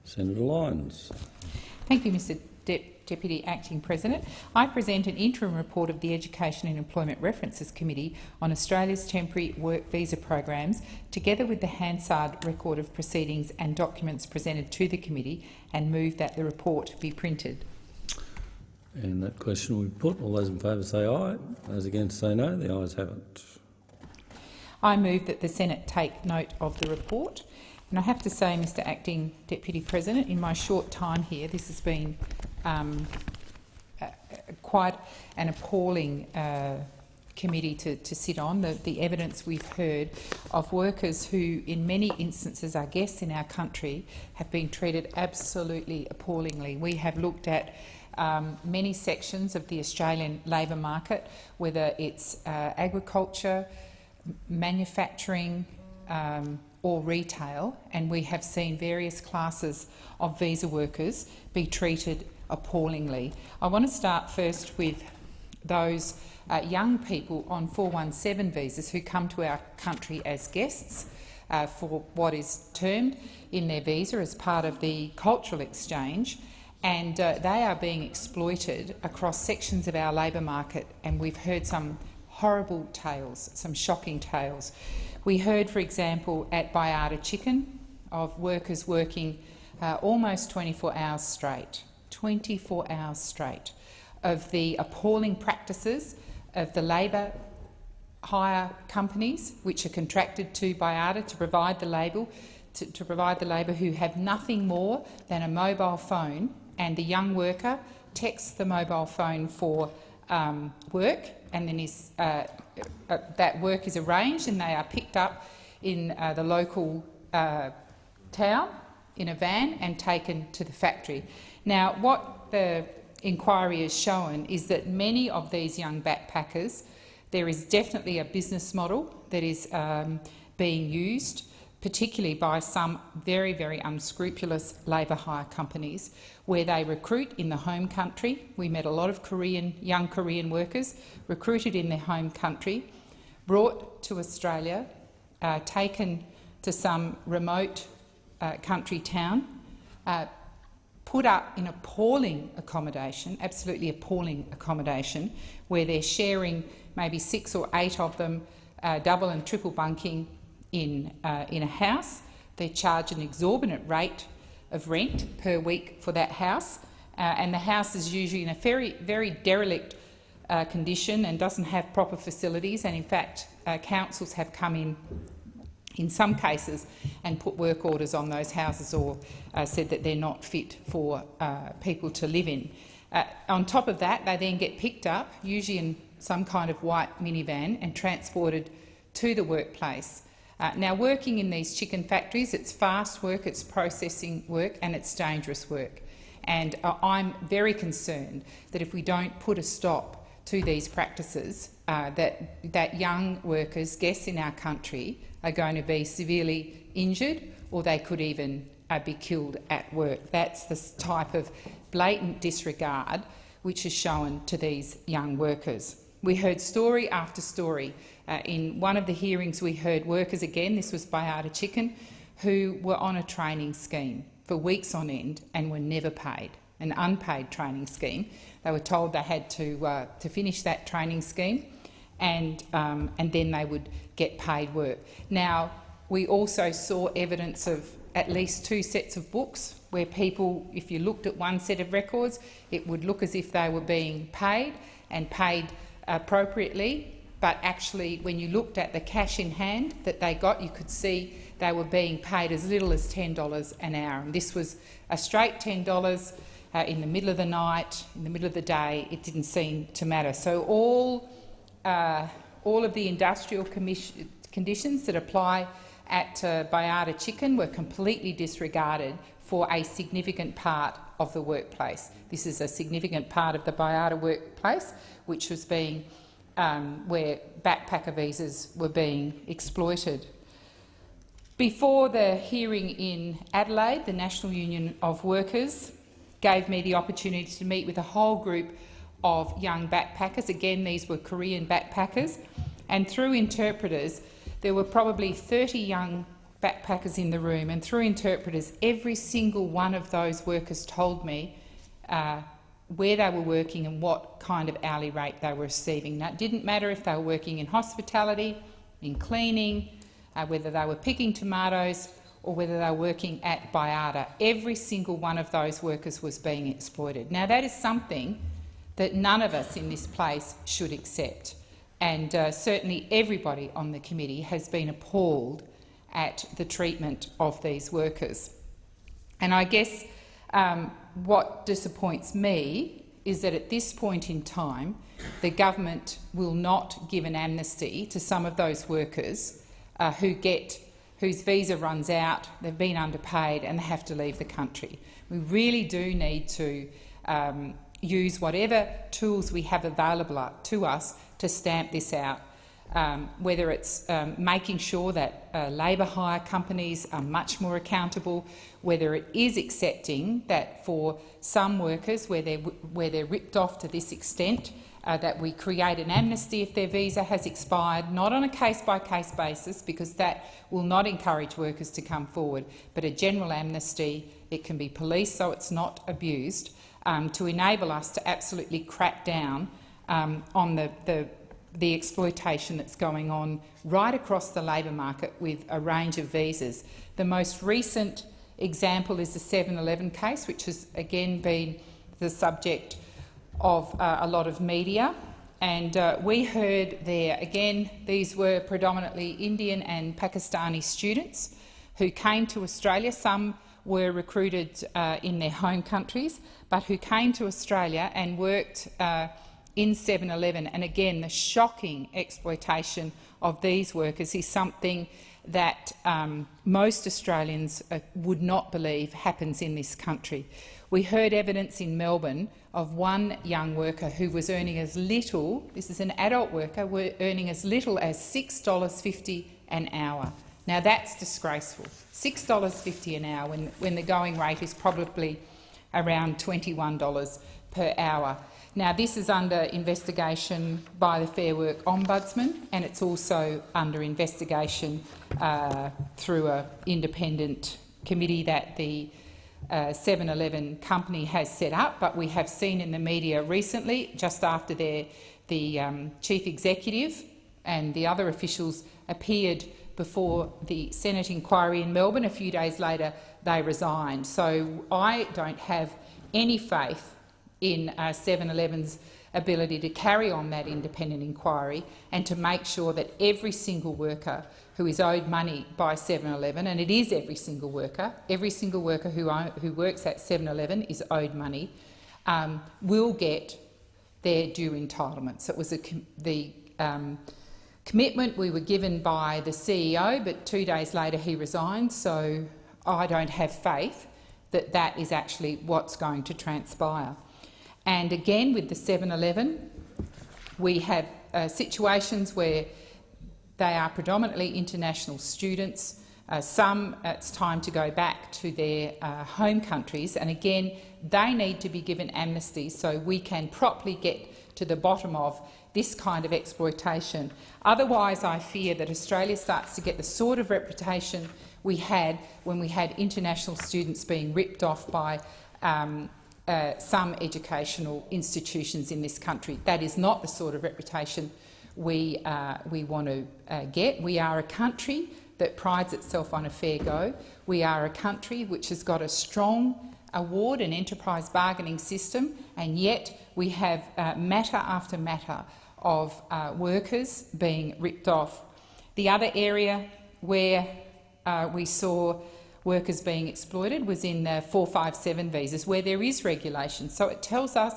Senator Lyons. Thank you, Mr Deputy Acting President. I present an interim report of the Education and Employment References Committee on Australia's temporary work visa programs, together with the Hansard record of proceedings and documents presented to the committee, and move that the report be printed. And that question will be put. All those in favour say aye. Those against say no. The ayes have it. I move that the Senate take note of the report. And I have to say, Mr Acting Deputy President, in my short time here, this has been quite an appalling committee to sit on. The evidence we've heard of workers who, in many instances, are guests in our country, have been treated absolutely appallingly. We have looked at many sections of the Australian labour market, whether it's agriculture, manufacturing, or retail, and we have seen various classes of visa workers be treated appallingly. I want to start first with those young people on 417 visas who come to our country as guests for what is termed in their visa as part of the cultural exchange, and they are being exploited across sections of our labour market, and we've heard some horrible tales, some shocking tales. We heard, for example, at Bayarda Chicken of workers working almost 24 hours straight, 24 hours straight, of the appalling practices of the labour hire companies which are contracted to Bayarda to provide the labour, who have nothing more than a mobile phone, and the young worker texts the mobile phone for work, and then that work is arranged and they are picked up in the local town in a van and taken to the factory. Now, what the inquiry has shown is that many of these young backpackers, there is definitely a business model that is being used, particularly by some very, very unscrupulous labour hire companies, where they recruit in the home country. We met a lot of young Korean workers recruited in their home country, brought to Australia, taken to some remote country town, put up in appalling accommodation, absolutely appalling accommodation, where they're sharing maybe 6 or 8 of them, double and triple bunking in a house. They charge an exorbitant rate of rent per week for that house, and the house is usually in a very, very derelict condition and doesn't have proper facilities. And in fact, councils have come in some cases, and put work orders on those houses, or said that they're not fit for people to live in. On top of that, they then get picked up, usually in some kind of white minivan, and transported to the workplace. Now, working in these chicken factories, it's fast work, it's processing work, and it's dangerous work. And I'm very concerned that if we don't put a stop to these practices, that young workers, guests in our country, are going to be severely injured, or they could even be killed at work. That's the type of blatant disregard which is shown to these young workers. We heard story after story. In one of the hearings we heard workers, again, this was Bayarda Chicken, who were on a training scheme for weeks on end and were never paid, an unpaid training scheme. They were told they had to finish that training scheme, and then they would get paid work. Now, we also saw evidence of at least 2 sets of books where people, if you looked at one set of records, it would look as if they were being paid and paid appropriately, but actually when you looked at the cash in hand that they got, you could see they were being paid as little as $10 an hour. And this was a straight $10 in the middle of the night, in the middle of the day. It didn't seem to matter. So all of the industrial conditions that apply at Bayarda Chicken were completely disregarded for a significant part of the workplace. This is a significant part of the Bayarda workplace, which was being where backpacker visas were being exploited. Before the hearing in Adelaide, the National Union of Workers gave me the opportunity to meet with a whole group of young backpackers. Again, these were Korean backpackers, and through interpreters there were probably 30 young backpackers in the room, and through interpreters, every single one of those workers told me where they were working and what kind of hourly rate they were receiving. Now, it didn't matter if they were working in hospitality, in cleaning, whether they were picking tomatoes or whether they were working at Baiada. Every single one of those workers was being exploited. Now, that is something that none of us in this place should accept, and certainly everybody on the committee has been appalled at the treatment of these workers. And I guess what disappoints me is that at this point in time the government will not give an amnesty to some of those workers whose visa runs out, they've been underpaid and they have to leave the country. We really do need to use whatever tools we have available to us to stamp this out, whether it's making sure that labour hire companies are much more accountable, whether it is accepting that for some workers where they're ripped off to this extent, that we create an amnesty if their visa has expired, not on a case-by-case basis, because that will not encourage workers to come forward, but a general amnesty. It can be policed so it's not abused, to enable us to absolutely crack down on the exploitation that's going on right across the labour market with a range of visas. The most recent example is the 7-Eleven case, which has again been the subject of a lot of media. And we heard there, again, these were predominantly Indian and Pakistani students who came to Australia. Some were recruited in their home countries, but who came to Australia and worked in 7-Eleven. And again, the shocking exploitation of these workers is something that most Australians would not believe happens in this country. We heard evidence in Melbourne of one young worker who was earning as little, this is an adult worker, earning as little as $6.50 an hour. Now that's disgraceful. $6.50 an hour when the going rate is probably around $21 per hour. Now, this is under investigation by the Fair Work Ombudsman, and it's also under investigation through an independent committee that the 7-Eleven company has set up. But we have seen in the media recently, just after the chief executive and the other officials appeared before the Senate inquiry in Melbourne, a few days later they resigned. So I don't have any faith in 7-Eleven's ability to carry on that independent inquiry and to make sure that every single worker who is owed money by 7-Eleven, and it is every single worker who works at 7-Eleven is owed money, will get their due entitlements. It was the commitment we were given by the CEO, but 2 days later he resigned, so I don't have faith that that is actually what's going to transpire. And again, with the 7-Eleven, we have situations where they are predominantly international students. Some, it's time to go back to their home countries, and again, they need to be given amnesty so we can properly get to the bottom of this kind of exploitation. Otherwise, I fear that Australia starts to get the sort of reputation we had when we had international students being ripped off by some educational institutions in this country. That is not the sort of reputation we want to get. We are a country that prides itself on a fair go. We are a country which has got a strong award and enterprise bargaining system, and yet we have matter after matter of workers being ripped off. The other area where we saw workers being exploited was in the 457 visas, where there is regulation. So it tells us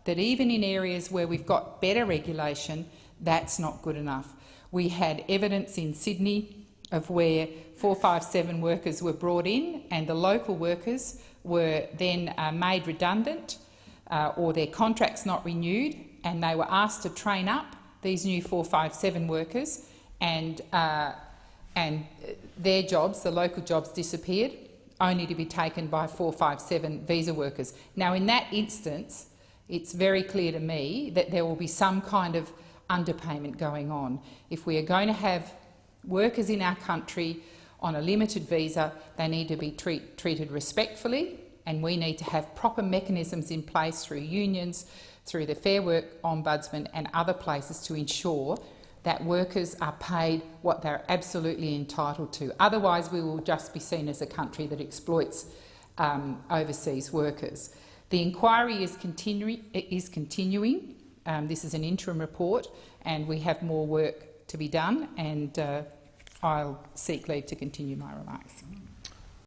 that even in areas where we've got better regulation, that's not good enough. We had evidence in Sydney of where 457 workers were brought in and the local workers were then made redundant or their contracts not renewed, and they were asked to train up these new 457 workers, and their jobs, the local jobs, disappeared, only to be taken by 457 visa workers. Now, in that instance, it's very clear to me that there will be some kind of underpayment going on. If we are going to have workers in our country on a limited visa, they need to be treated respectfully, and we need to have proper mechanisms in place through unions, through the Fair Work Ombudsman and other places to ensure that workers are paid what they're absolutely entitled to. Otherwise, we will just be seen as a country that exploits overseas workers. The inquiry is continuing. This is an interim report, and we have more work to be done, and I'll seek leave to continue my remarks.